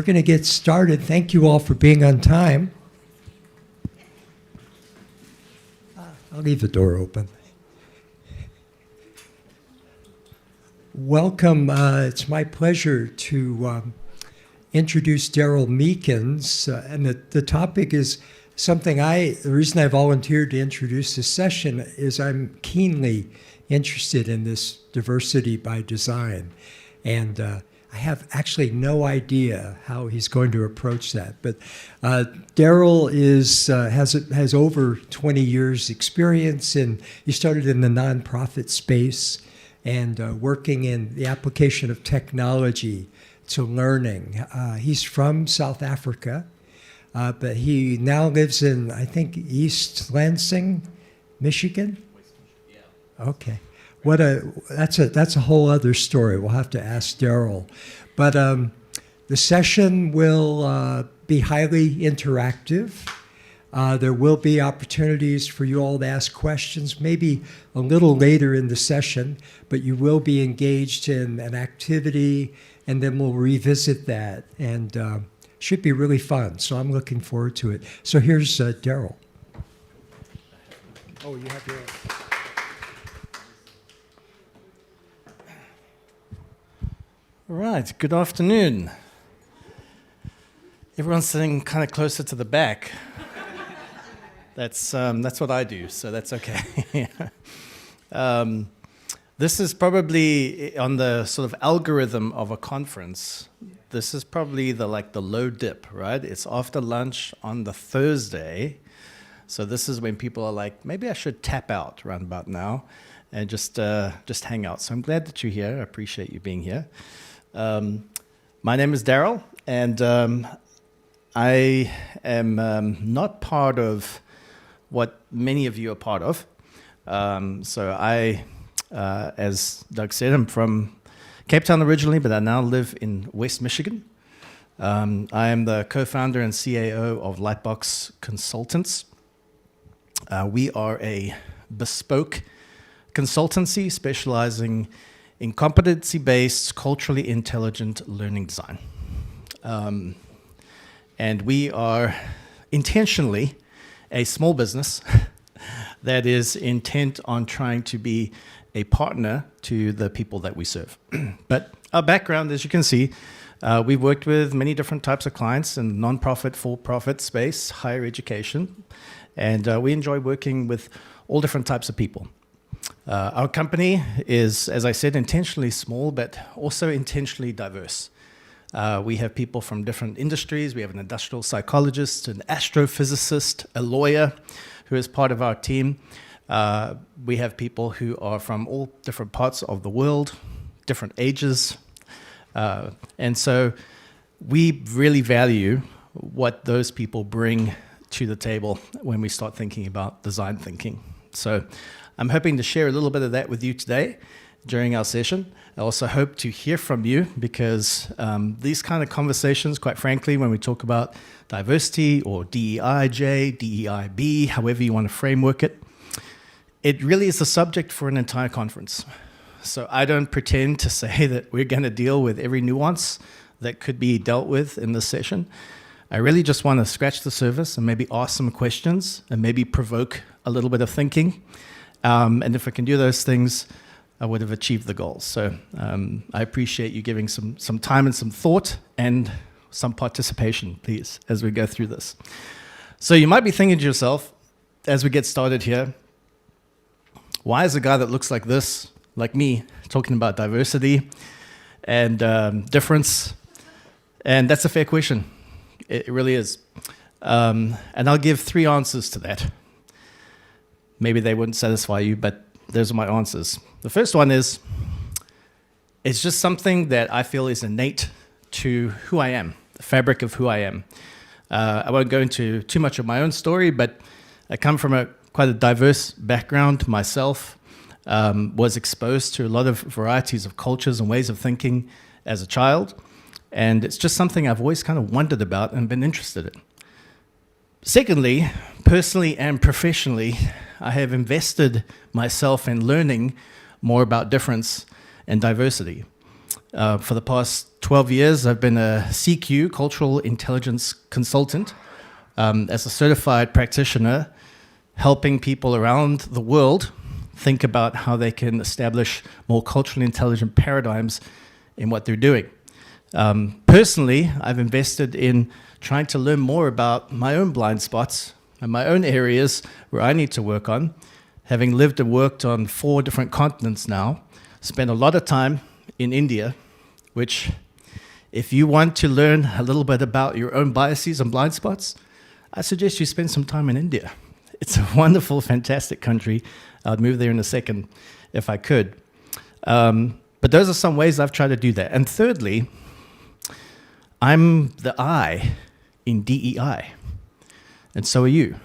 We're going to get started. Thank you all for being on time. I'll leave the door open. Welcome. It's my pleasure to introduce Daryl Meekins. And the topic is something the reason I volunteered to introduce this session is I'm keenly interested in this diversity by design. And I have actually no idea how he's going to approach that. But Daryl has over 20 years experience, and he started in the nonprofit space and working in the application of technology to learning. He's from South Africa, but he now lives in, I think, East Lansing, Michigan? Yeah. Okay. That's a whole other story. We'll have to ask Daryl. But the session will be highly interactive. There will be opportunities for you all to ask questions, maybe a little later in the session, but you will be engaged in an activity, and then we'll revisit that, and should be really fun. So I'm looking forward to it. So here's Daryl. Oh, you have your own. All right, good afternoon. Everyone's sitting kind of closer to the back. That's what I do, so that's okay. This is probably on the sort of algorithm of a conference. This is probably the low dip, right? It's after lunch on the Thursday. So this is when people are like, maybe I should tap out around about now and just hang out. So I'm glad that you're here. I appreciate you being here. My name is Daryl, and I am not part of what many of you are part of. So I, as Doug said, I'm from Cape Town originally, but I now live in West Michigan. I am the co-founder and CAO of Lightbox Consultants. We are a bespoke consultancy specializing in competency-based, culturally intelligent learning design. And we are intentionally a small business that is intent on trying to be a partner to the people that we serve. But our background, as you can see, we've worked with many different types of clients in the nonprofit, for-profit space, higher education, and we enjoy working with all different types of people. Our company is, as I said, intentionally small, but also intentionally diverse. We have people from different industries. We have an industrial psychologist, an astrophysicist, a lawyer who is part of our team. We have people who are from all different parts of the world, different ages. And so we really value what those people bring to the table when we start thinking about design thinking. So I'm hoping to share a little bit of that with you today during our session. I also hope to hear from you because these kind of conversations, quite frankly, when we talk about diversity or DEIJ, DEIB, however you want to framework it, it really is a subject for an entire conference. So I don't pretend to say that we're going to deal with every nuance that could be dealt with in this session. I really just want to scratch the surface and maybe ask some questions and maybe provoke a little bit of thinking. And if I can do those things, I would have achieved the goals. So I appreciate you giving some time and some thought and some participation, please, as we go through this. So you might be thinking to yourself, as we get started here, why is a guy that looks like this, like me, talking about diversity and difference? And that's a fair question. It really is. And I'll give 3 answers to that. Maybe they wouldn't satisfy you, but those are my answers. The first one is, it's just something that I feel is innate to who I am, the fabric of who I am. I won't go into too much of my own story, but I come from quite a diverse background myself, was exposed to a lot of varieties of cultures and ways of thinking as a child, and it's just something I've always kind of wondered about and been interested in. Secondly, personally and professionally, I have invested myself in learning more about difference and diversity. For the past 12 years, I've been a CQ, Cultural Intelligence Consultant, as a certified practitioner, helping people around the world think about how they can establish more culturally intelligent paradigms in what they're doing. Personally, I've invested in trying to learn more about my own blind spots and my own areas where I need to work on. Having lived and worked on 4 different continents now, spent a lot of time in India, which, if you want to learn a little bit about your own biases and blind spots, I suggest you spend some time in India. It's a wonderful, fantastic country. I'd move there in a second if I could. But those are some ways I've tried to do that. And thirdly, I'm the I in DEI, and so are you.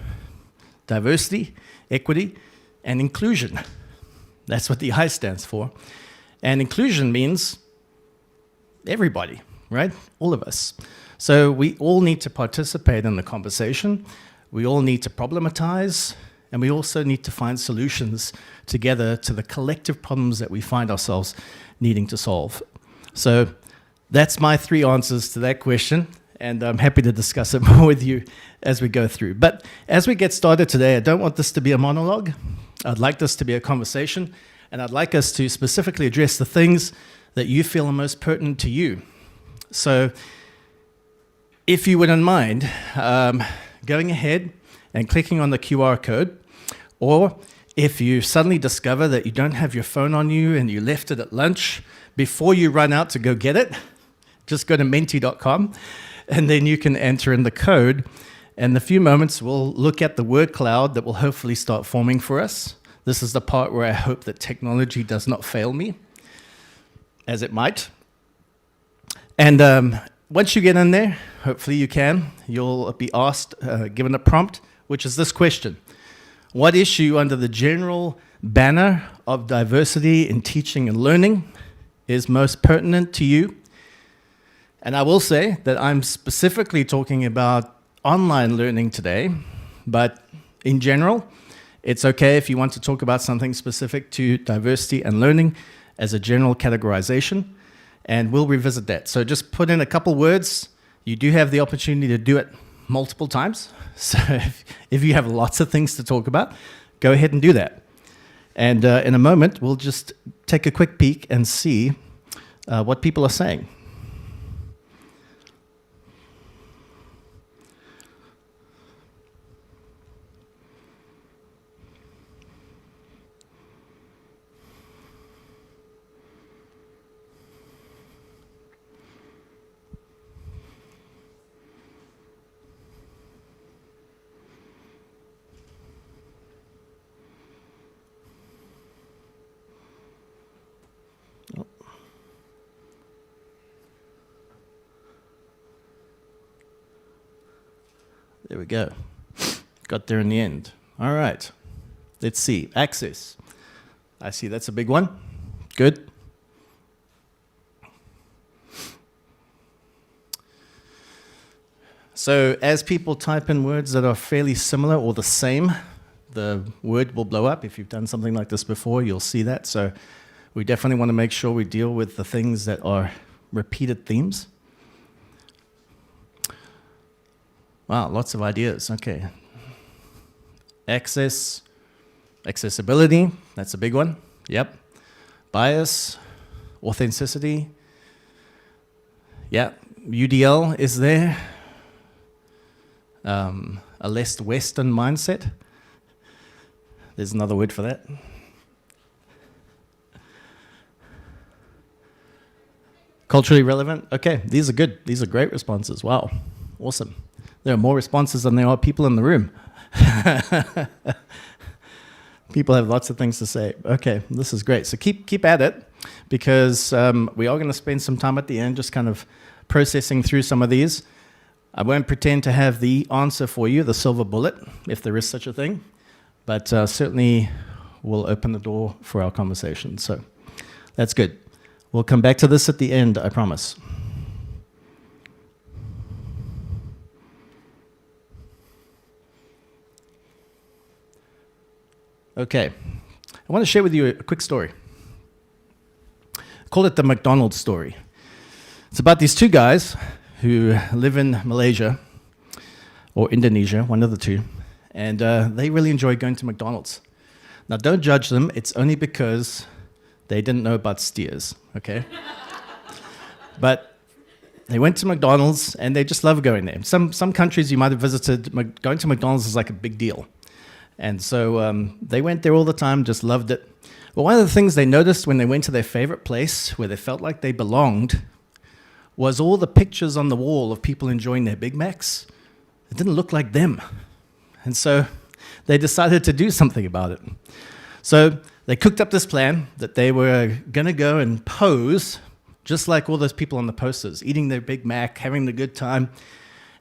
Diversity, equity, and inclusion. That's what the I stands for. And inclusion means everybody, right? All of us. So we all need to participate in the conversation. We all need to problematize, and we also need to find solutions together to the collective problems that we find ourselves needing to solve. So that's my 3 answers to that question, and I'm happy to discuss it more with you as we go through. But as we get started today, I don't want this to be a monologue. I'd like this to be a conversation, and I'd like us to specifically address the things that you feel are most pertinent to you. So if you wouldn't mind going ahead and clicking on the QR code, or if you suddenly discover that you don't have your phone on you and you left it at lunch, before you run out to go get it, just go to menti.com, and then you can enter in the code. And in a few moments, we'll look at the word cloud that will hopefully start forming for us. This is the part where I hope that technology does not fail me, as it might. And once you get in there, hopefully you can, you'll be asked, given a prompt, which is this question: what issue under the general banner of diversity in teaching and learning is most pertinent to you? And I will say that I'm specifically talking about online learning today, but in general, it's okay if you want to talk about something specific to diversity and learning as a general categorization, and we'll revisit that. So just put in a couple words. You do have the opportunity to do it multiple times. So if you have lots of things to talk about, go ahead and do that. And in a moment, we'll just take a quick peek and see what people are saying. There we go. Got there in the end. All right. Let's see. Access. I see that's a big one. Good. So as people type in words that are fairly similar or the same, the word will blow up. If you've done something like this before, you'll see that. So we definitely want to make sure we deal with the things that are repeated themes. Wow, lots of ideas. Okay. Access, accessibility, that's a big one. Yep. Bias, authenticity. Yeah, UDL is there. A less Western mindset. There's another word for that. Culturally relevant. Okay, these are good. These are great responses. Wow, awesome. There are more responses than there are people in the room. People have lots of things to say. Okay, this is great. So keep at it, because we are going to spend some time at the end just kind of processing through some of these. I won't pretend to have the answer for you, the silver bullet, if there is such a thing, but certainly we'll open the door for our conversation. So that's good. We'll come back to this at the end, I promise. Okay, I want to share with you a quick story. call it the McDonald's story. It's about these two guys who live in Malaysia or Indonesia, one of the two, and they really enjoy going to McDonald's. Now, don't judge them. It's only because they didn't know about steers, okay? But they went to McDonald's, and they just love going there. Some countries you might have visited, going to McDonald's is like a big deal. And so they went there all the time, just loved it. But one of the things they noticed when they went to their favorite place, where they felt like they belonged, was all the pictures on the wall of people enjoying their Big Macs. It didn't look like them. And so they decided to do something about it. So they cooked up this plan that they were going to go and pose just like all those people on the posters, eating their Big Mac, having a good time.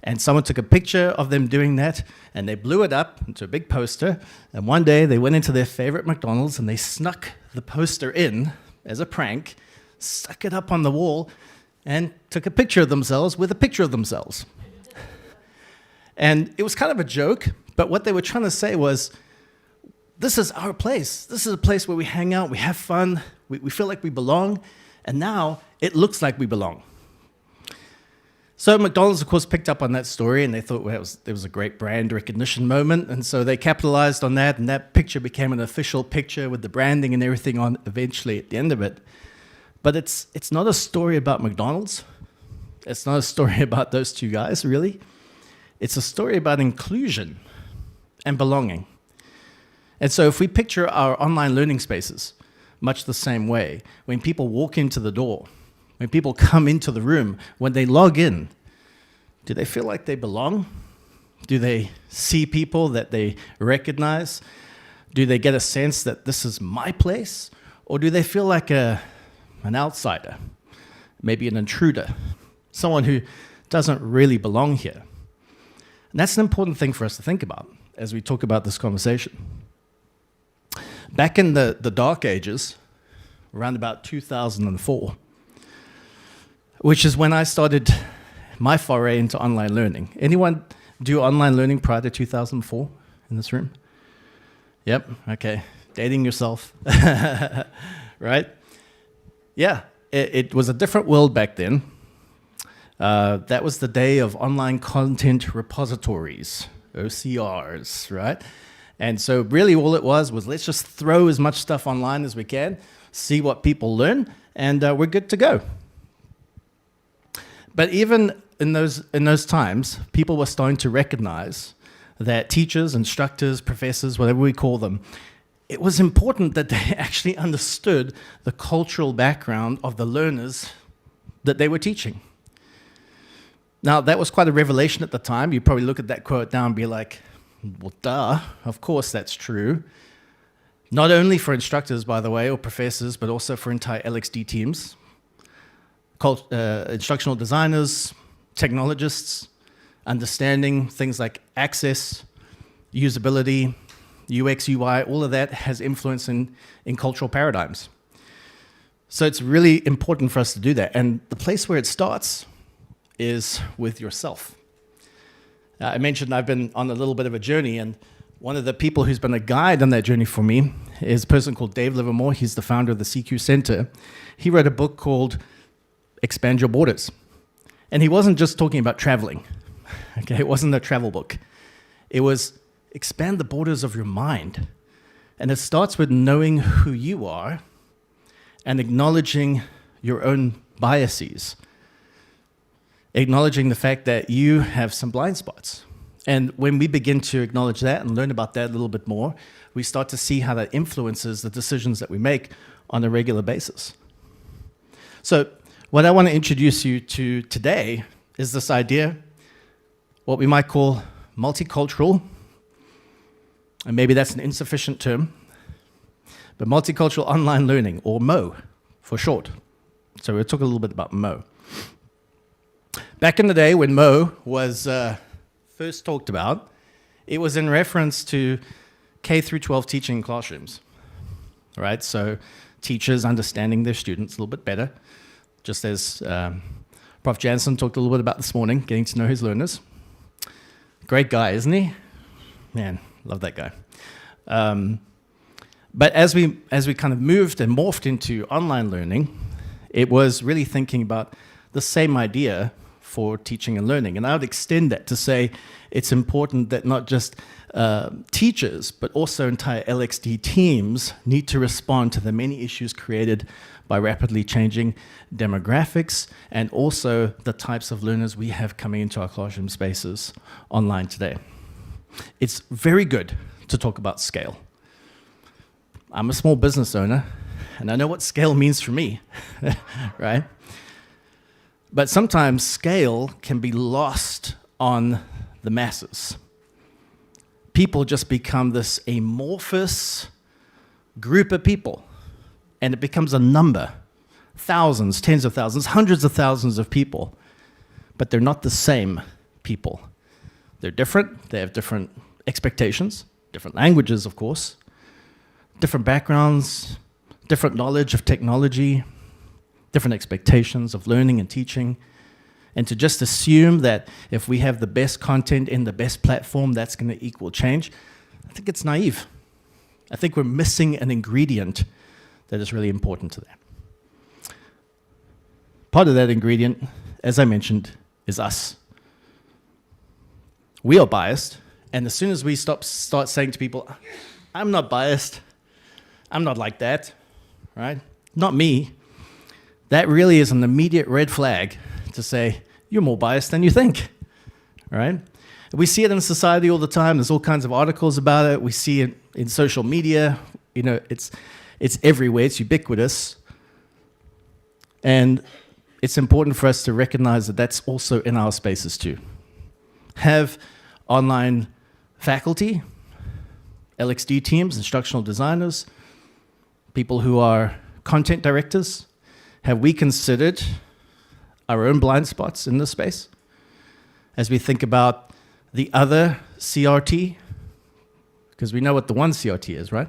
And someone took a picture of them doing that, and they blew it up into a big poster. And one day they went into their favorite McDonald's, and they snuck the poster in as a prank, stuck it up on the wall, and took a picture of themselves with a picture of themselves. And it was kind of a joke, but what they were trying to say was, this is our place. This is a place where we hang out, we have fun, we feel like we belong, and now it looks like we belong. So McDonald's, of course, picked up on that story, and they thought, well, it was a great brand recognition moment, and so they capitalized on that, and that picture became an official picture with the branding and everything on eventually at the end of it. But it's not a story about McDonald's. It's not a story about those two guys, really. It's a story about inclusion and belonging. And so if we picture our online learning spaces much the same way, when people walk into the door, when people come into the room, when they log in, do they feel like they belong? Do they see people that they recognize? Do they get a sense that this is my place? Or do they feel like an outsider, maybe an intruder, someone who doesn't really belong here? And that's an important thing for us to think about as we talk about this conversation. Back in the dark ages, around about 2004, which is when I started my foray into online learning. Anyone do online learning prior to 2004 in this room? Yep, okay. Dating yourself, right? Yeah, it was a different world back then. That was the day of online content repositories, OCRs, right? And so really all it was let's just throw as much stuff online as we can, see what people learn, and we're good to go. But even in those times, people were starting to recognize that teachers, instructors, professors, whatever we call them, it was important that they actually understood the cultural background of the learners that they were teaching. Now, that was quite a revelation at the time. You probably look at that quote now and be like, well, duh, of course that's true. Not only for instructors, by the way, or professors, but also for entire LXD teams. Instructional designers, technologists, understanding things like access, usability, UX, UI, all of that has influence in cultural paradigms. So it's really important for us to do that. And the place where it starts is with yourself. I mentioned I've been on a little bit of a journey, and one of the people who's been a guide on that journey for me is a person called Dave Livermore. He's the founder of the CQ Center. He wrote a book called Expand Your Borders. And he wasn't just talking about traveling. Okay, it wasn't a travel book. It was expand the borders of your mind. And it starts with knowing who you are and acknowledging your own biases. Acknowledging the fact that you have some blind spots. And when we begin to acknowledge that and learn about that a little bit more, we start to see how that influences the decisions that we make on a regular basis. So what I want to introduce you to today is this idea, what we might call multicultural, and maybe that's an insufficient term, but multicultural online learning, or MO for short. So we'll talk a little bit about MO. Back in the day when MO was first talked about, it was in reference to K through 12 teaching in classrooms, right? So teachers understanding their students a little bit better, just as Prof. Jansen talked a little bit about this morning, getting to know his learners. Great guy, isn't he? Man, love that guy. But as we kind of moved and morphed into online learning, It was really thinking about the same idea for teaching and learning. And I would extend that to say it's important that not just teachers, but also entire LXD teams need to respond to the many issues created by rapidly changing demographics and also the types of learners we have coming into our classroom spaces online today. It's very good to talk about scale. I'm a small business owner, and I know what scale means for me, right? But sometimes scale can be lost on the masses. People just become this amorphous group of people, and it becomes a number. Thousands, tens of thousands, hundreds of thousands of people, but they're not the same people. They're different, they have different expectations, different languages, of course, different backgrounds, different knowledge of technology, different expectations of learning and teaching, and to just assume that if we have the best content in the best platform, that's going to equal change, I think it's naive. I think we're missing an ingredient that is really important to that. Part of that ingredient, as I mentioned, is us. We are biased, and as soon as we start saying to people, I'm not biased, I'm not like that, right? Not me. That really is an immediate red flag to say, you're more biased than you think, right? We see it in society all the time. There's all kinds of articles about it. We see it in social media. You know, it's everywhere. It's ubiquitous. And it's important for us to recognize that that's also in our spaces too. Have online faculty, LXD teams, instructional designers, people who are content directors. Have we considered our own blind spots in this space as we think about the other CRT? Because we know what the one CRT is, right?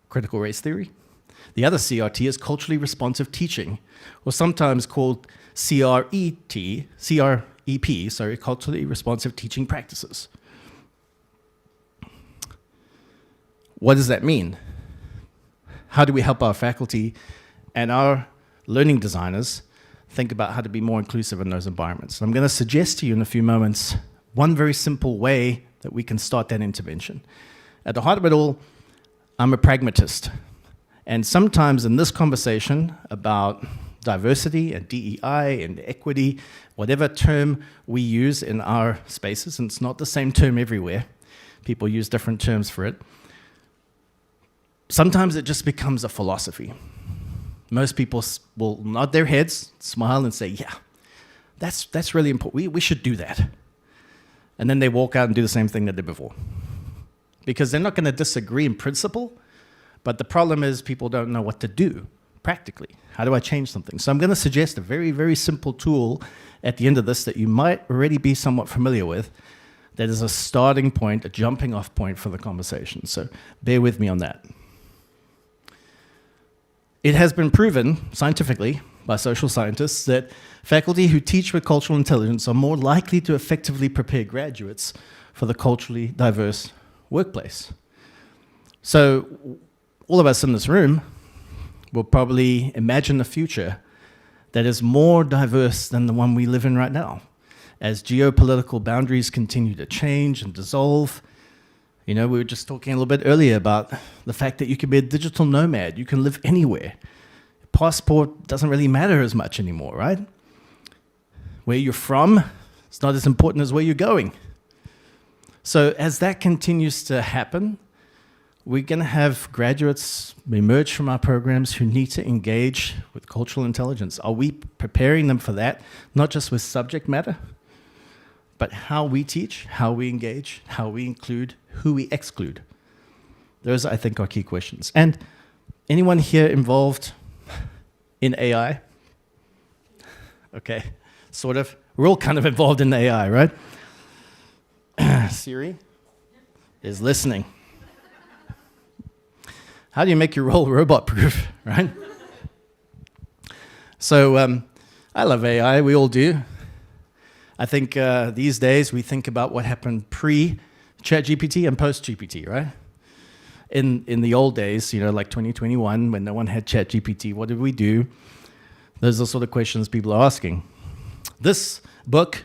Critical race theory. The other CRT is culturally responsive teaching, or sometimes called CREP, culturally responsive teaching practices. What does that mean? How do we help our faculty and our learning designers think about how to be more inclusive in those environments? I'm going to suggest to you in a few moments one very simple way that we can start that intervention. At the heart of it all, I'm a pragmatist. And sometimes in this conversation about diversity and DEI and equity, whatever term we use in our spaces, and it's not the same term everywhere, people use different terms for it, sometimes it just becomes a philosophy. Most people will nod their heads, smile, and say, yeah, that's really important. We should do that. And then they walk out and do the same thing they did before. Because they're not going to disagree in principle, but the problem is people don't know what to do practically. How do I change something? So I'm going to suggest a very, very simple tool at the end of this that you might already be somewhat familiar with that is a starting point, a jumping off point for the conversation. So bear with me on that. It has been proven scientifically by social scientists that faculty who teach with cultural intelligence are more likely to effectively prepare graduates for the culturally diverse workplace. So all of us in this room will probably imagine a future that is more diverse than the one we live in right now. As geopolitical boundaries continue to change and dissolve, you know, we were just talking a little bit earlier about the fact that you can be a digital nomad. You can live anywhere. Passport doesn't really matter as much anymore, right? Where you're from, it's not as important as where you're going. So as that continues to happen, we're going to have graduates emerge from our programs who need to engage with cultural intelligence. Are we preparing them for that? Not just with subject matter, but how we teach, how we engage, how we include, who we exclude. Those, I think, are key questions. And anyone here involved in AI? Okay, sort of. We're all kind of involved in AI, right? Siri is listening. How do you make your role robot-proof, right? So I love AI, we all do. I think these days we think about what happened pre-ChatGPT and post-GPT, right? In the old days, you know, like 2021, when no one had ChatGPT, what did we do? Those are the sort of questions people are asking. This book,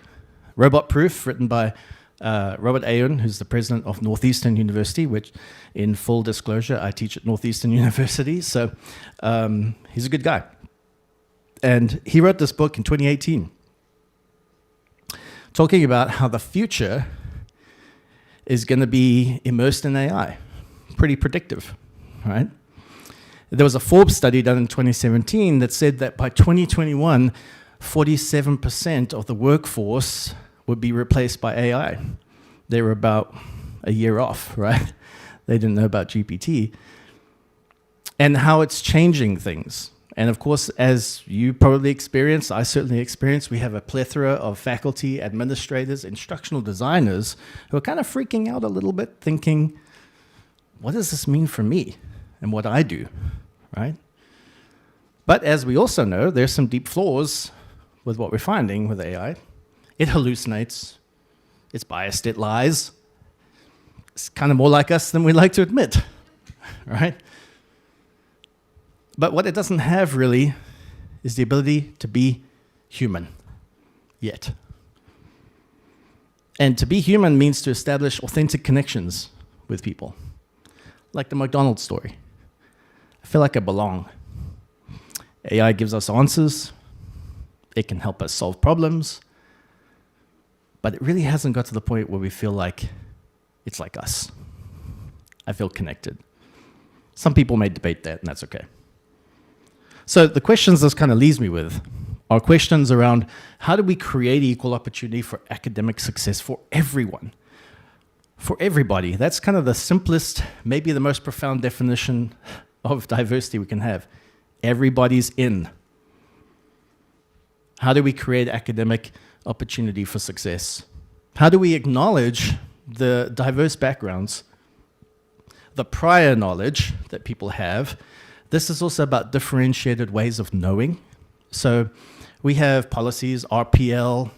Robot Proof, written by Robert Ayon, who's the president of Northeastern University, which, in full disclosure, I teach at Northeastern University, so he's a good guy. And he wrote this book in 2018, talking about how the future is going to be immersed in AI. Pretty predictive, right? There was a Forbes study done in 2017 that said that by 2021, 47% of the workforce would be replaced by AI. They were about a year off, right? They didn't know about GPT. And how it's changing things. And of course, as you probably experienced, I certainly experienced, we have a plethora of faculty, administrators, instructional designers who are kind of freaking out a little bit, thinking, what does this mean for me and what I do, right? But as we also know, there's some deep flaws with what we're finding with AI. It hallucinates, it's biased, it lies. It's kind of more like us than we like to admit, right? But what it doesn't have really is the ability to be human yet. And to be human means to establish authentic connections with people, like the McDonald's story. I feel like I belong. AI gives us answers. It can help us solve problems. But it really hasn't got to the point where we feel like it's like us. I feel connected. Some people may debate that, and that's okay. So the questions this kind of leaves me with are questions around how do we create equal opportunity for academic success for everyone, for everybody. That's kind of the simplest, maybe the most profound definition of diversity we can have. Everybody's in. How do we create academic opportunity for success? How do we acknowledge the diverse backgrounds, the prior knowledge that people have? This is also about differentiated ways of knowing. So we have policies, RPL,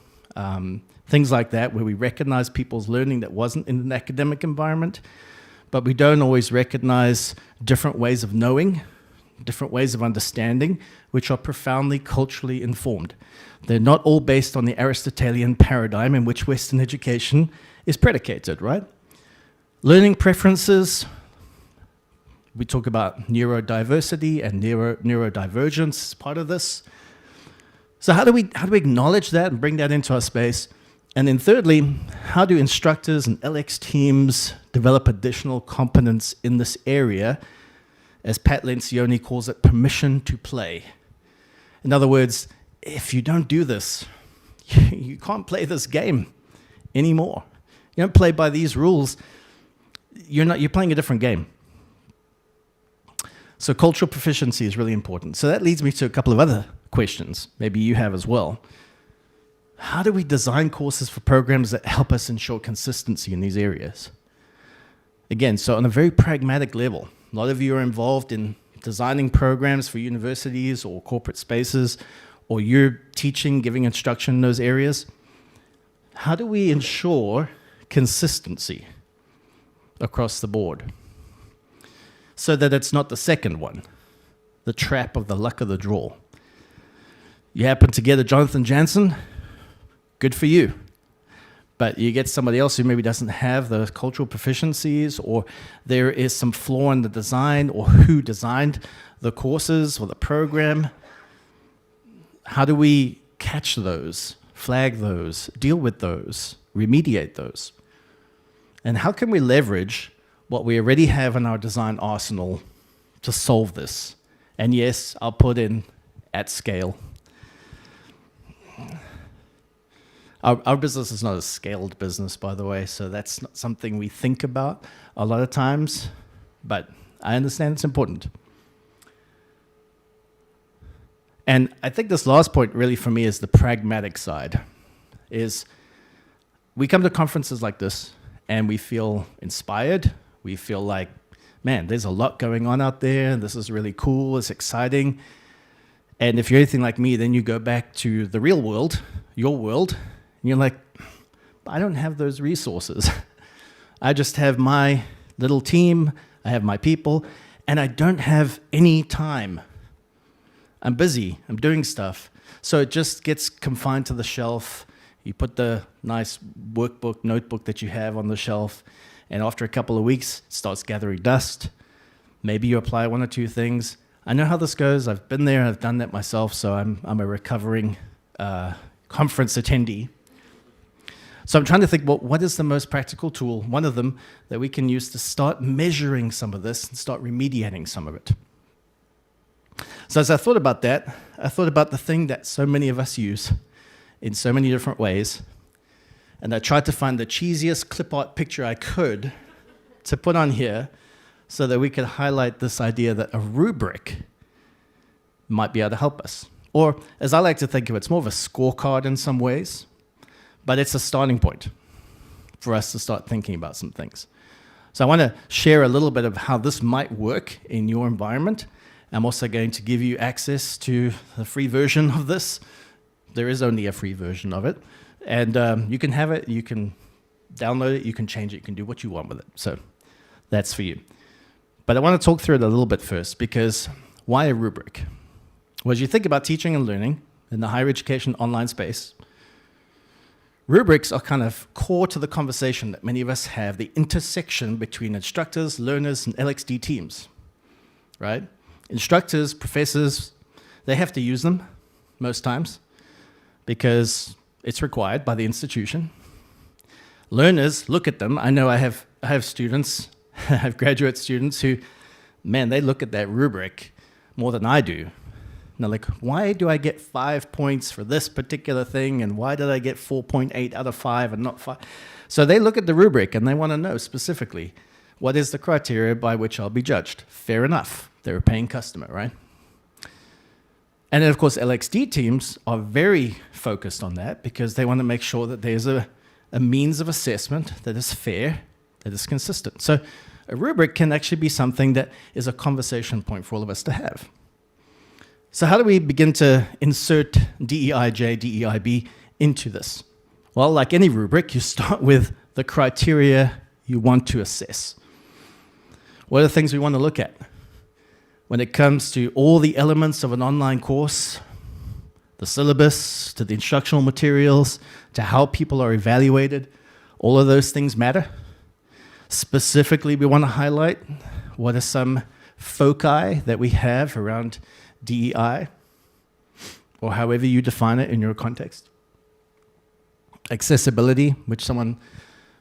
things like that, where we recognize people's learning that wasn't in an academic environment, but we don't always recognize different ways of knowing, different ways of understanding, which are profoundly culturally informed. They're not all based on the Aristotelian paradigm in which Western education is predicated, right? Learning preferences, we talk about neurodiversity and neurodivergence as part of this. So how do we acknowledge that and bring that into our space? And then thirdly, how do instructors and LX teams develop additional competence in this area, as Pat Lencioni calls it, permission to play? In other words, if you don't do this, you can't play this game anymore. You don't play by these rules, you're playing a different game. So cultural proficiency is really important. So that leads me to a couple of other questions, maybe you have as well. How do we design courses for programs that help us ensure consistency in these areas? Again, so on a very pragmatic level, a lot of you are involved in designing programs for universities or corporate spaces, or you're teaching, giving instruction in those areas. How do we ensure consistency across the board so that it's not the second one, the trap of the luck of the draw? You happen to get a Jonathan Jansen, good for you. But you get somebody else who maybe doesn't have the cultural proficiencies, or there is some flaw in the design, or who designed the courses or the program. How do we catch those, flag those, deal with those, remediate those? And how can we leverage what we already have in our design arsenal to solve this? And yes, I'll put in at scale. Our business is not a scaled business, by the way, so that's not something we think about a lot of times, but I understand it's important. And I think this last point really for me is the pragmatic side, is we come to conferences like this and we feel inspired. We feel like, man, there's a lot going on out there. This is really cool. It's exciting. And if you're anything like me, then you go back to the real world, your world, and you're like, I don't have those resources. I just have my little team. I have my people, and I don't have any time. I'm busy, I'm doing stuff. So it just gets confined to the shelf. You put the nice workbook, notebook that you have on the shelf, and after a couple of weeks, it starts gathering dust. Maybe you apply one or two things. I know how this goes. I've been there, I've done that myself, so I'm a recovering conference attendee. So I'm trying to think, well, what is the most practical tool, one of them, that we can use to start measuring some of this and start remediating some of it? So as I thought about that, I thought about the thing that so many of us use in so many different ways, and I tried to find the cheesiest clip art picture I could to put on here so that we could highlight this idea that a rubric might be able to help us. Or, as I like to think of it, it's more of a scorecard in some ways, but it's a starting point for us to start thinking about some things. So I want to share a little bit of how this might work in your environment. I'm also going to give you access to the free version of this. There is only a free version of it. And you can have it, you can download it, you can change it, you can do what you want with it. So that's for you. But I want to talk through it a little bit first, because why a rubric? Well, as you think about teaching and learning in the higher education online space, rubrics are kind of core to the conversation that many of us have, the intersection between instructors, learners, and LXD teams, right? Instructors, professors, they have to use them most times because it's required by the institution. Learners look at them. I know I have students, I have graduate students who, man, they look at that rubric more than I do. And they're like, why do I get 5 points for this particular thing, and why did I get 4.8 out of 5 and not 5? So they look at the rubric and they want to know specifically, what is the criteria by which I'll be judged? Fair enough. They're a paying customer, right? And then, of course, LXD teams are very focused on that because they want to make sure that there's a means of assessment that is fair, that is consistent. So a rubric can actually be something that is a conversation point for all of us to have. So how do we begin to insert DEIJ, DEIB into this? Well, like any rubric, you start with the criteria you want to assess. What are the things we want to look at? When it comes to all the elements of an online course, the syllabus, to the instructional materials, to how people are evaluated, all of those things matter. Specifically, we want to highlight what are some foci that we have around DEI, or however you define it in your context. Accessibility, which someone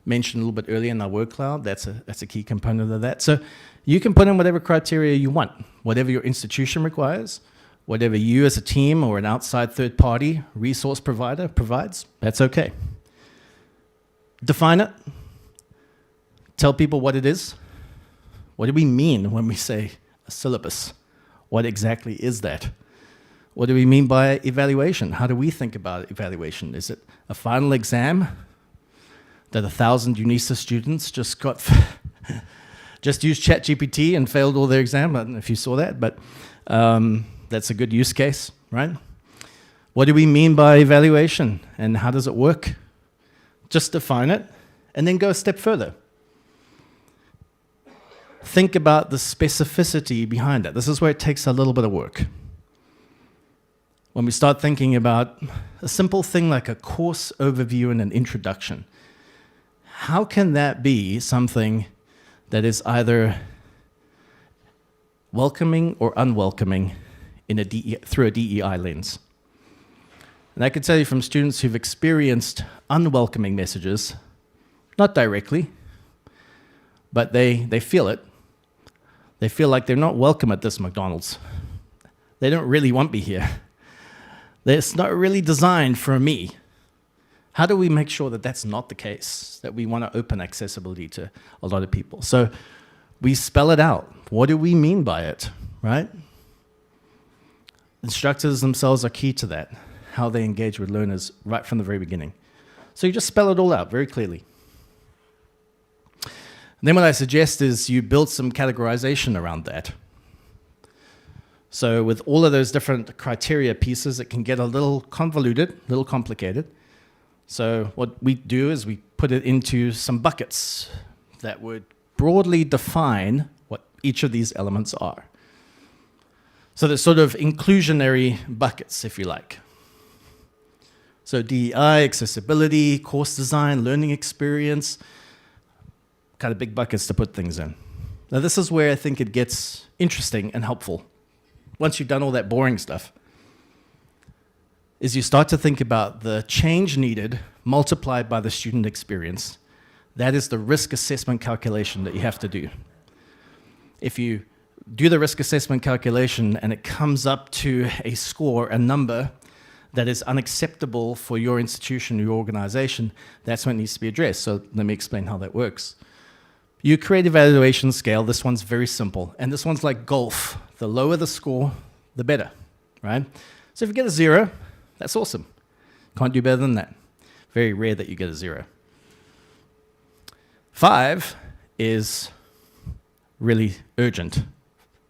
mentioned a little bit earlier in our word cloud, that's a key component of that. So you can put in whatever criteria you want, whatever your institution requires, whatever you as a team or an outside third-party resource provider provides, that's okay. Define it. Tell people what it is. What do we mean when we say a syllabus? What exactly is that? What do we mean by evaluation? How do we think about evaluation? Is it a final exam that 1,000 UNISA students just used ChatGPT and failed all their exam? I don't know if you saw that, but that's a good use case, right? What do we mean by evaluation, and how does it work? Just define it, and then go a step further. Think about the specificity behind it. This is where it takes a little bit of work. When we start thinking about a simple thing like a course overview and an introduction, how can that be something that is either welcoming or unwelcoming in through a DEI lens? And I can tell you from students who've experienced unwelcoming messages, not directly, but they feel it. They feel like they're not welcome at this McDonald's. They don't really want me here. It's not really designed for me. How do we make sure that that's not the case, that we want to open accessibility to a lot of people? So we spell it out. What do we mean by it, right? Instructors themselves are key to that, how they engage with learners right from the very beginning. So you just spell it all out very clearly. And then what I suggest is you build some categorization around that. So with all of those different criteria pieces, it can get a little convoluted, a little complicated. So what we do is we put it into some buckets that would broadly define what each of these elements are. So there's sort of inclusionary buckets, if you like. So DEI, accessibility, course design, learning experience, kind of big buckets to put things in. Now this is where I think it gets interesting and helpful. Once you've done all that boring stuff, is you start to think about the change needed multiplied by the student experience. That is the risk assessment calculation that you have to do. If you do the risk assessment calculation and it comes up to a score, a number that is unacceptable for your institution, your organization, that's when it needs to be addressed. So let me explain how that works. You create an evaluation scale. This one's very simple. And this one's like golf. The lower the score, the better, right? So if you get a 0, that's awesome. Can't do better than that. Very rare that you get a 0. 5 is really urgent.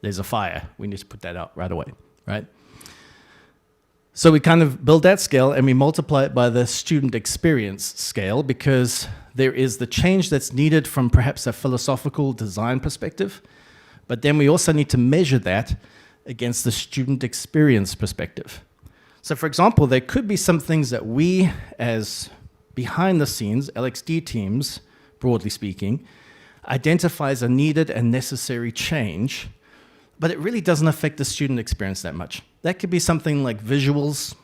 There's a fire. We need to put that out right away, right? So we kind of build that scale and we multiply it by the student experience scale because there is the change that's needed from perhaps a philosophical design perspective, but then we also need to measure that against the student experience perspective. So for example, there could be some things that we as behind the scenes, LXD teams, broadly speaking, identify as a needed and necessary change, but it really doesn't affect the student experience that much. That could be something like visuals,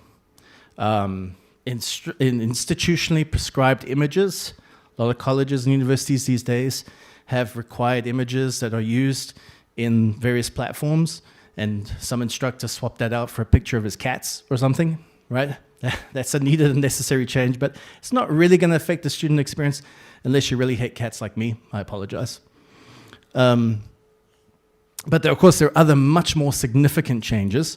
in institutionally prescribed images. A lot of colleges and universities these days have required images that are used in various platforms, and some instructor swapped that out for a picture of his cats or something, right? That's a needed and necessary change, but it's not really going to affect the student experience unless you really hate cats like me. I apologize. But there, of course, there are other much more significant changes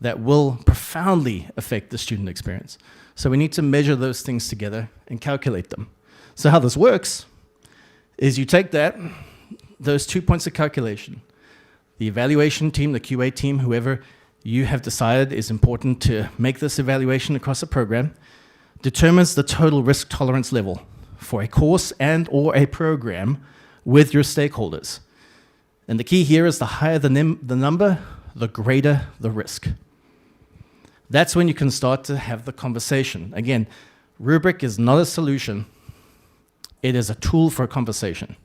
that will profoundly affect the student experience. So we need to measure those things together and calculate them. So how this works is you take those 2 points of calculation, the evaluation team, the QA team, whoever you have decided is important to make this evaluation across a program, determines the total risk tolerance level for a course and or a program with your stakeholders. And the key here is the higher the number, the greater the risk. That's when you can start to have the conversation. Again, rubric is not a solution. It is a tool for a conversation.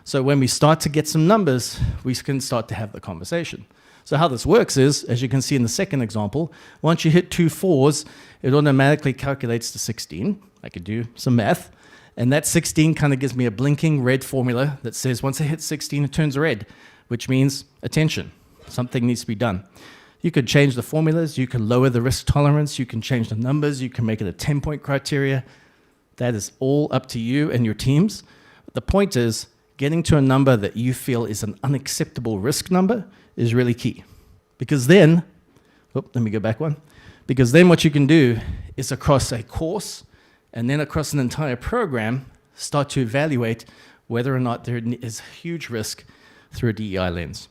So when we start to get some numbers, we can start to have the conversation. So how this works is, as you can see in the second example, once you hit 2 4s, it automatically calculates to 16. I could do some math. And that 16 kind of gives me a blinking red formula that says once I hit 16, it turns red, which means attention. Something needs to be done. You could change the formulas. You can lower the risk tolerance. You can change the numbers. You can make it a 10-point criteria. That is all up to you and your teams. The point is, getting to a number that you feel is an unacceptable risk number is really key. Because then, let me go back one. Because then what you can do is across a course and then across an entire program, start to evaluate whether or not there is huge risk through a DEI lens.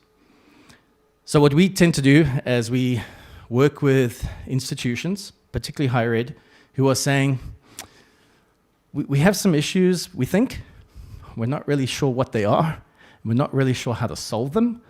So what we tend to do as we work with institutions, particularly higher ed, who are saying, we have some issues, we think, we're not really sure what they are, we're not really sure how to solve them,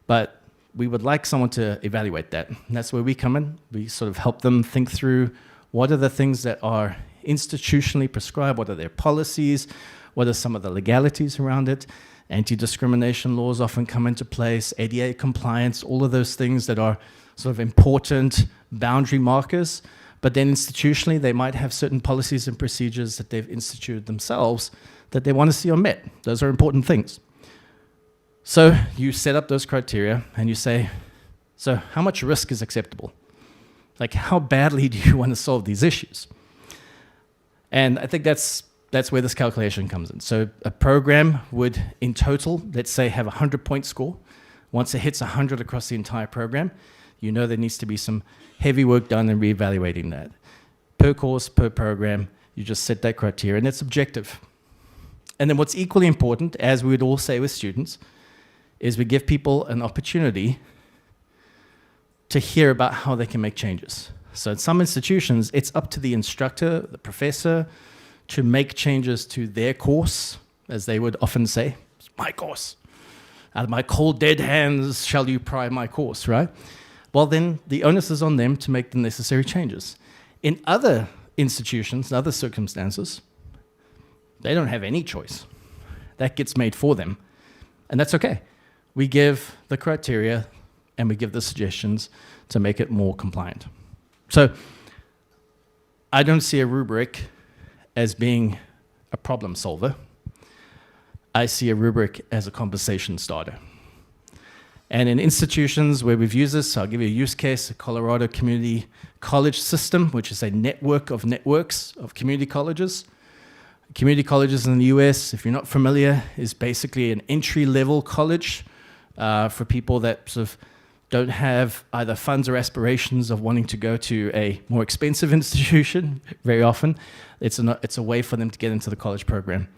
but we would like someone to evaluate that. And that's where we come in. We sort of help them think through what are the things that are institutionally prescribed, what are their policies, what are some of the legalities around it. Anti-discrimination laws often come into place, ADA compliance, all of those things that are sort of important boundary markers. But then institutionally, they might have certain policies and procedures that they've instituted themselves that they want to see are met. Those are important things. So you set up those criteria and you say, so how much risk is acceptable? Like, how badly do you want to solve these issues? And I think that's where this calculation comes in. So a program would, in total, let's say, have a 100-point score. Once it hits 100 across the entire program, you know there needs to be some heavy work done in reevaluating that. Per course, per program, you just set that criteria, and it's objective. And then what's equally important, as we would all say with students, is we give people an opportunity to hear about how they can make changes. So in some institutions, it's up to the instructor, the professor, to make changes to their course, as they would often say, it's my course. Out of my cold, dead hands shall you pry my course, right? Well, then the onus is on them to make the necessary changes. In other institutions, other circumstances, they don't have any choice. That gets made for them. And that's okay. We give the criteria and we give the suggestions to make it more compliant. So I don't see a rubric as being a problem solver. I see a rubric as a conversation starter. And in institutions where we've used this, I'll give you a use case, a Colorado Community College system, which is a network of networks of community colleges. Community colleges in the US, if you're not familiar, is basically an entry-level college for people that sort of don't have either funds or aspirations of wanting to go to a more expensive institution. Very often, it's a way for them to get into the college program.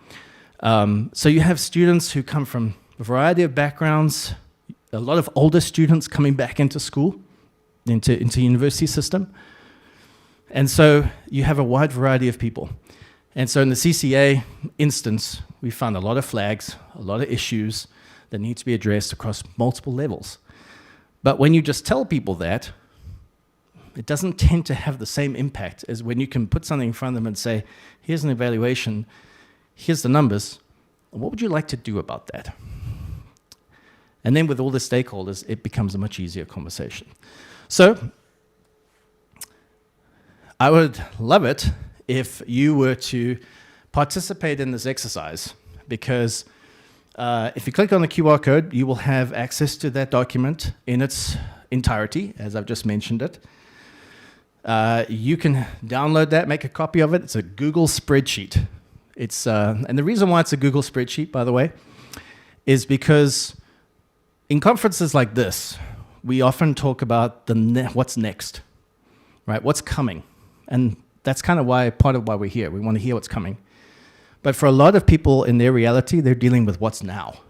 So you have students who come from a variety of backgrounds, a lot of older students coming back into school, into university system. And so you have a wide variety of people. And so in the CCA instance, we found a lot of flags, a lot of issues that need to be addressed across multiple levels. But when you just tell people that, it doesn't tend to have the same impact as when you can put something in front of them and say, here's an evaluation, here's the numbers, what would you like to do about that? And then with all the stakeholders, it becomes a much easier conversation. So I would love it if you were to participate in this exercise, because if you click on the QR code, you will have access to that document in its entirety, as I've just mentioned it. You can download that, make a copy of it. It's a Google spreadsheet. And the reason why it's a Google spreadsheet, by the way, is because in conferences like this, we often talk about what's next, right? What's coming. And that's kind of part of why we're here. We want to hear what's coming. But for a lot of people in their reality, they're dealing with what's now.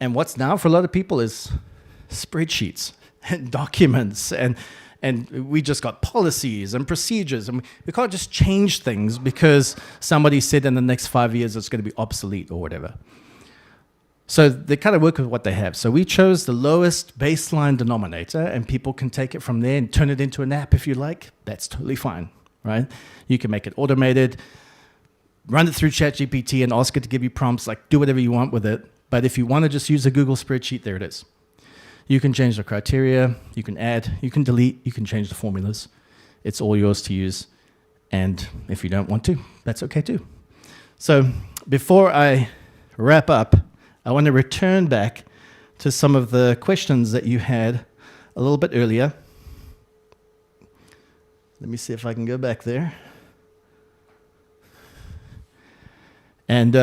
And what's now for a lot of people is spreadsheets and documents. And we just got policies and procedures. And we can't just change things because somebody said in the next 5 years it's going to be obsolete or whatever. So they kind of work with what they have. So we chose the lowest baseline denominator, and people can take it from there and turn it into an app if you like. That's totally fine, right? You can make it automated, run it through ChatGPT and ask it to give you prompts, like do whatever you want with it. But if you want to just use a Google spreadsheet, there it is. You can change the criteria, you can add, you can delete, you can change the formulas. It's all yours to use. And if you don't want to, that's okay too. So before I wrap up, I want to return back to some of the questions that you had a little bit earlier. Let me see if I can go back there. And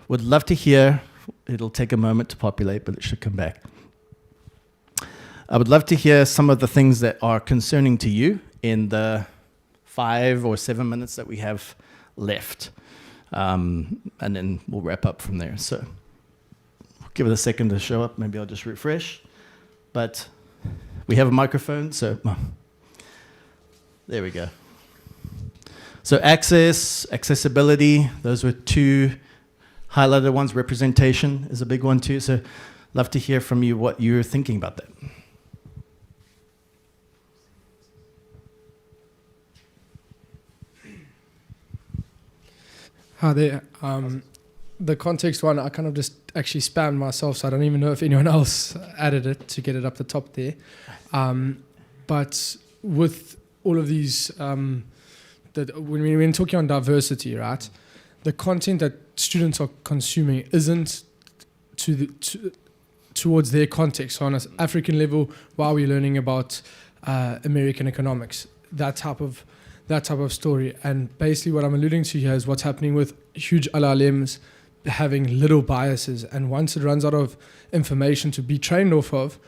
would love to hear, it'll take a moment to populate, but it should come back. I would love to hear some of the things that are concerning to you in the 5 or 7 minutes that we have left. And then we'll wrap up from there. So give it a second to show up. Maybe I'll just refresh. But we have a microphone, so there we go. So accessibility, those were 2 highlighted ones. Representation is a big one too. So love to hear from you what you're thinking about that. Hi there. The context one, I kind of just actually spammed myself, so I don't even know if anyone else added it to get it up the top there. But with all of these, when we're talking on diversity, right, the content that students are consuming isn't towards their context. So on an African level, why are we learning about American economics? That type of story. And basically what I'm alluding to here is what's happening with huge LLMs having little biases. And once it runs out of information to be trained off of,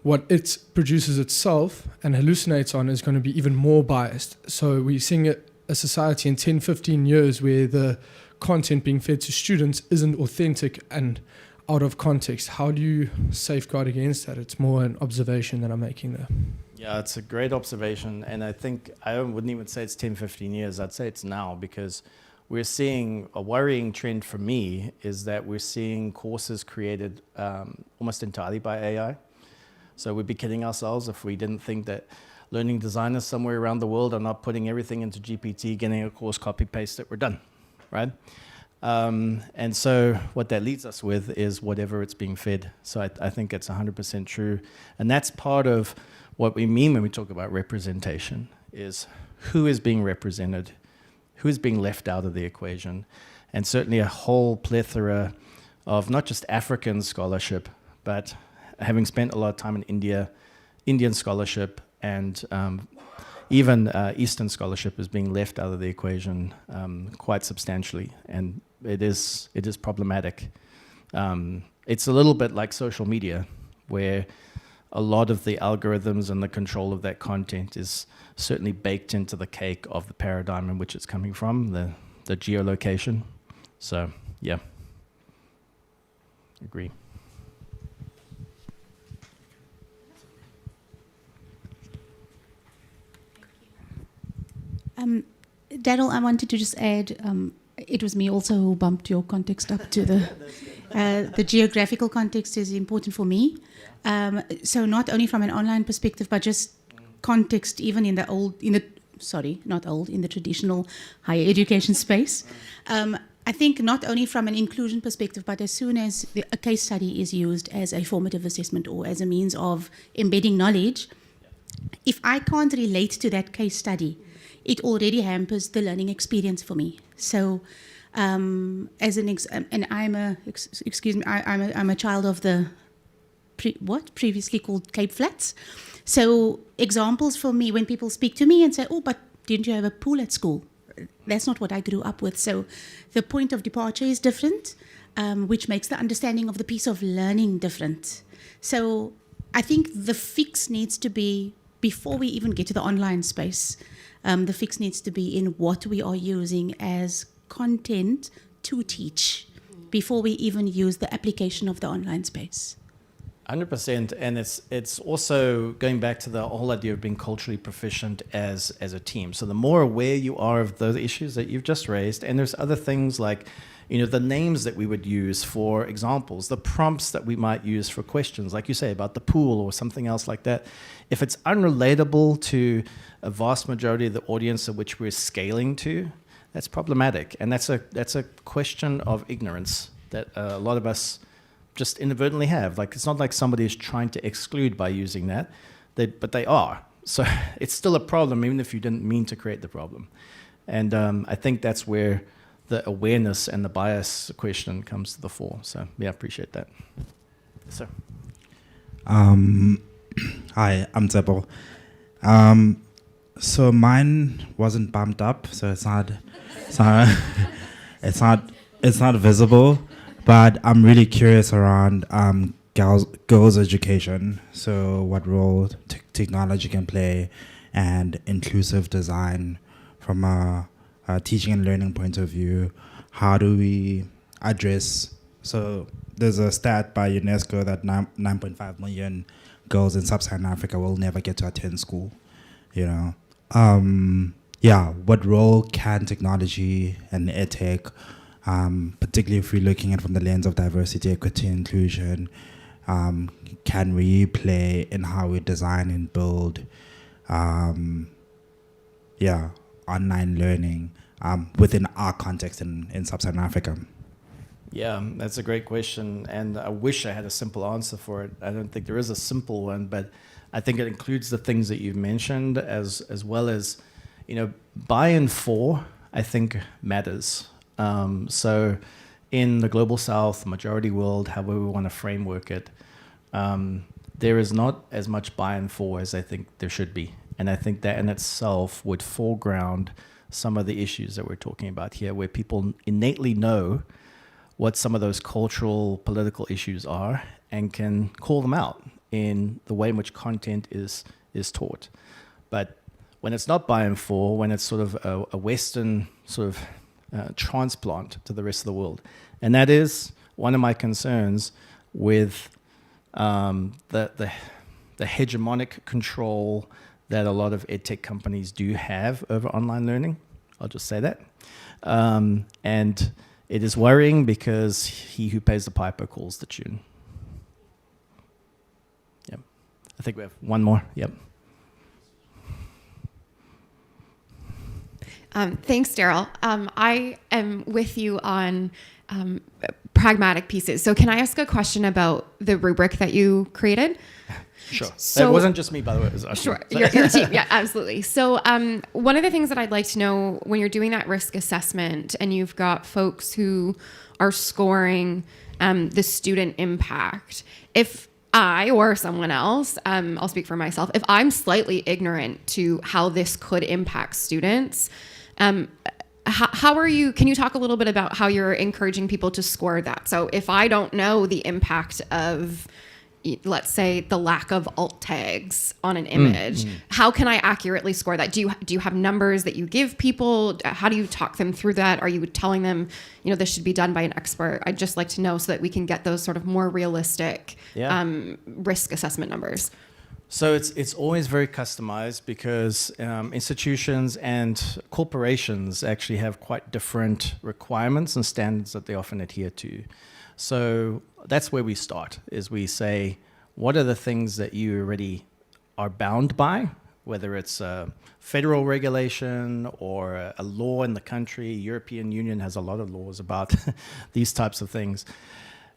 what it produces itself and hallucinates on is going to be even more biased. So we're seeing a society in 10, 15 years where the content being fed to students isn't authentic and out of context. How do you safeguard against that? It's more an observation that I'm making there. Yeah, it's a great observation. And I think I wouldn't even say it's 10, 15 years. I'd say it's now, because we're seeing a worrying trend for me is that we're seeing courses created almost entirely by AI. So we'd be kidding ourselves if we didn't think that learning designers somewhere around the world are not putting everything into GPT, getting a course copy-paste that we're done, right? And so what that leads us with is whatever it's being fed. So I think it's 100% true. And that's part of what we mean when we talk about representation, is who is being represented, who is being left out of the equation. And certainly a whole plethora of not just African scholarship, but having spent a lot of time in India, Indian scholarship, and even Eastern scholarship is being left out of the equation quite substantially, and it is problematic. It's a little bit like social media, where a lot of the algorithms and the control of that content is certainly baked into the cake of the paradigm in which it's coming from, the geolocation. So, yeah, agree. Daryl, I wanted to just add, it was me also who bumped your context up to the geographical context is important for me. So not only from an online perspective, but just context even in the traditional higher education space. I think not only from an inclusion perspective, but as soon as a case study is used as a formative assessment or as a means of embedding knowledge, if I can't relate to that case study, it already hampers the learning experience for me. So, I'm a child of the previously called Cape Flats. So, examples for me when people speak to me and say, "Oh, but didn't you have a pool at school?" That's not what I grew up with. So, the point of departure is different, which makes the understanding of the piece of learning different. So, I think the fix needs to be before we even get to the online space. The fix needs to be in what we are using as content to teach before we even use the application of the online space. 100%, and it's also going back to the whole idea of being culturally proficient as a team. So the more aware you are of those issues that you've just raised, and there's other things like, the names that we would use for examples, the prompts that we might use for questions, like you say about the pool or something else like that. If it's unrelatable to a vast majority of the audience at which we're scaling to, that's problematic, and that's a question of ignorance that a lot of us just inadvertently have. Like, it's not like somebody is trying to exclude by using that, but they are. So it's still a problem, even if you didn't mean to create the problem. And I think that's where the awareness and the bias question comes to the fore. So, yeah, I appreciate that. Yes, sir. Hi, I'm Zebo. So mine wasn't bumped up, so it's not visible. But I'm really curious around girls' education. So what role technology can play, and inclusive design from a teaching and learning point of view. How do we address? So there's a stat by UNESCO that 9.5 million girls in sub-Saharan Africa will never get to attend school. What role can technology and edtech, particularly if we're looking at it from the lens of diversity, equity, inclusion, can we play in how we design and build online learning within our context in sub-Saharan Africa? Yeah, that's a great question, and I wish I had a simple answer for it. I don't think there is a simple one, but I think it includes the things that you've mentioned as well as, buy-in for, I think, matters. So in the global south, majority world, however we want to framework it, there is not as much buy-in for as I think there should be. And I think that in itself would foreground some of the issues that we're talking about here, where people innately know what some of those cultural, political issues are and can call them out in the way in which content is taught. But when it's not buy-in for, when it's sort of a Western sort of transplant to the rest of the world, and that is one of my concerns with the hegemonic control that a lot of edtech companies do have over online learning. I'll just say that. And it is worrying because he who pays the piper calls the tune. Yep. I think we have one more. Yep. Thanks, Daryl. I am with you on pragmatic pieces. So can I ask a question about the rubric that you created? Sure. So, it wasn't just me, by the way. It was us. Sure. Your team. Yeah, absolutely. So one of the things that I'd like to know when you're doing that risk assessment and you've got folks who are scoring the student impact, if I or someone else, I'll speak for myself, if I'm slightly ignorant to how this could impact students, how are you, can you talk a little bit about how you're encouraging people to score that? So if I don't know the impact of, let's say, the lack of alt tags on an image, how can I accurately score that? Do you have numbers that you give people? How do you talk them through that? Are you telling them, this should be done by an expert? I'd just like to know so that we can get those sort of more realistic risk assessment numbers. So it's always very customized because institutions and corporations actually have quite different requirements and standards that they often adhere to. So that's where we start, is we say, what are the things that you already are bound by, whether it's a federal regulation or a law in the country. European Union has a lot of laws about these types of things.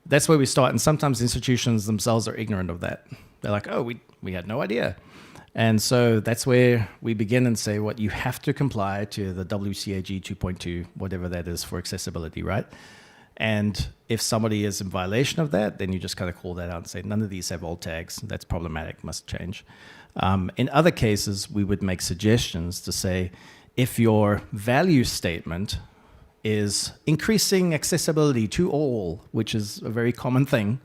That's where we start, and sometimes institutions themselves are ignorant of that. They're like, oh, we had no idea. And so that's where we begin and say, what you have to comply to the WCAG 2.2, whatever that is for accessibility, right? And if somebody is in violation of that, then you just kind of call that out and say, none of these have alt tags. That's problematic, must change. In other cases, we would make suggestions to say, if your value statement is increasing accessibility to all, which is a very common thing,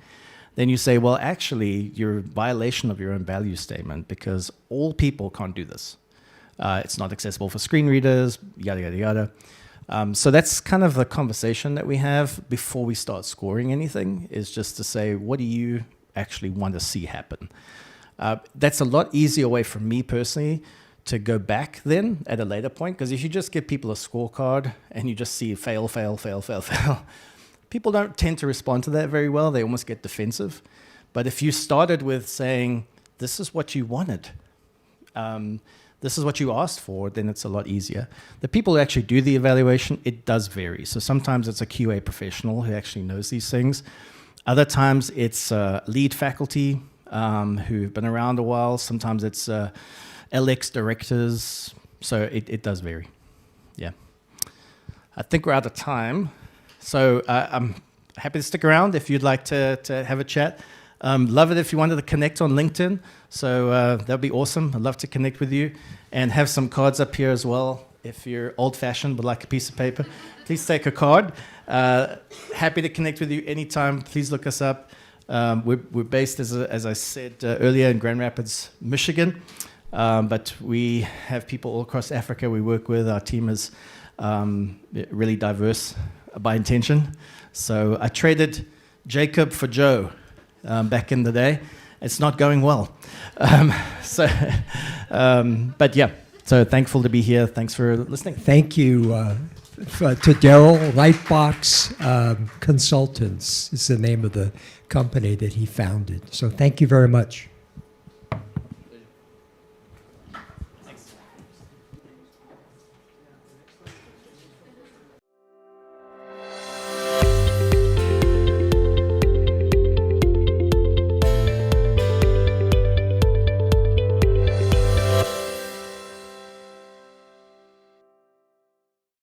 then you say, well, actually, you're in violation of your own value statement because all people can't do this. It's not accessible for screen readers, yada, yada, yada. So that's kind of the conversation that we have before we start scoring anything, is just to say, what do you actually want to see happen? That's a lot easier way for me personally to go back then at a later point, because if you just give people a scorecard and you just see fail, fail, fail, fail, fail, people don't tend to respond to that very well. They almost get defensive. But if you started with saying, this is what you wanted, this is what you asked for, then it's a lot easier. The people who actually do the evaluation, it does vary. So sometimes it's a QA professional who actually knows these things. Other times it's lead faculty who've been around a while. Sometimes it's LX directors. So it does vary. Yeah. I think we're out of time. So I'm happy to stick around if you'd like to have a chat. Love it if you wanted to connect on LinkedIn. So that'd be awesome. I'd love to connect with you and have some cards up here as well. If you're old-fashioned but like a piece of paper, please take a card. Happy to connect with you anytime. Please look us up. We're based, as I said earlier, in Grand Rapids, Michigan. But we have people all across Africa we work with. Our team is really diverse by intention. So I traded Jacob for Joe back in the day. It's not going well. But yeah, so thankful to be here. Thanks for listening. Thank you to Daryl. Lightbox Consultants is the name of the company that he founded. So thank you very much.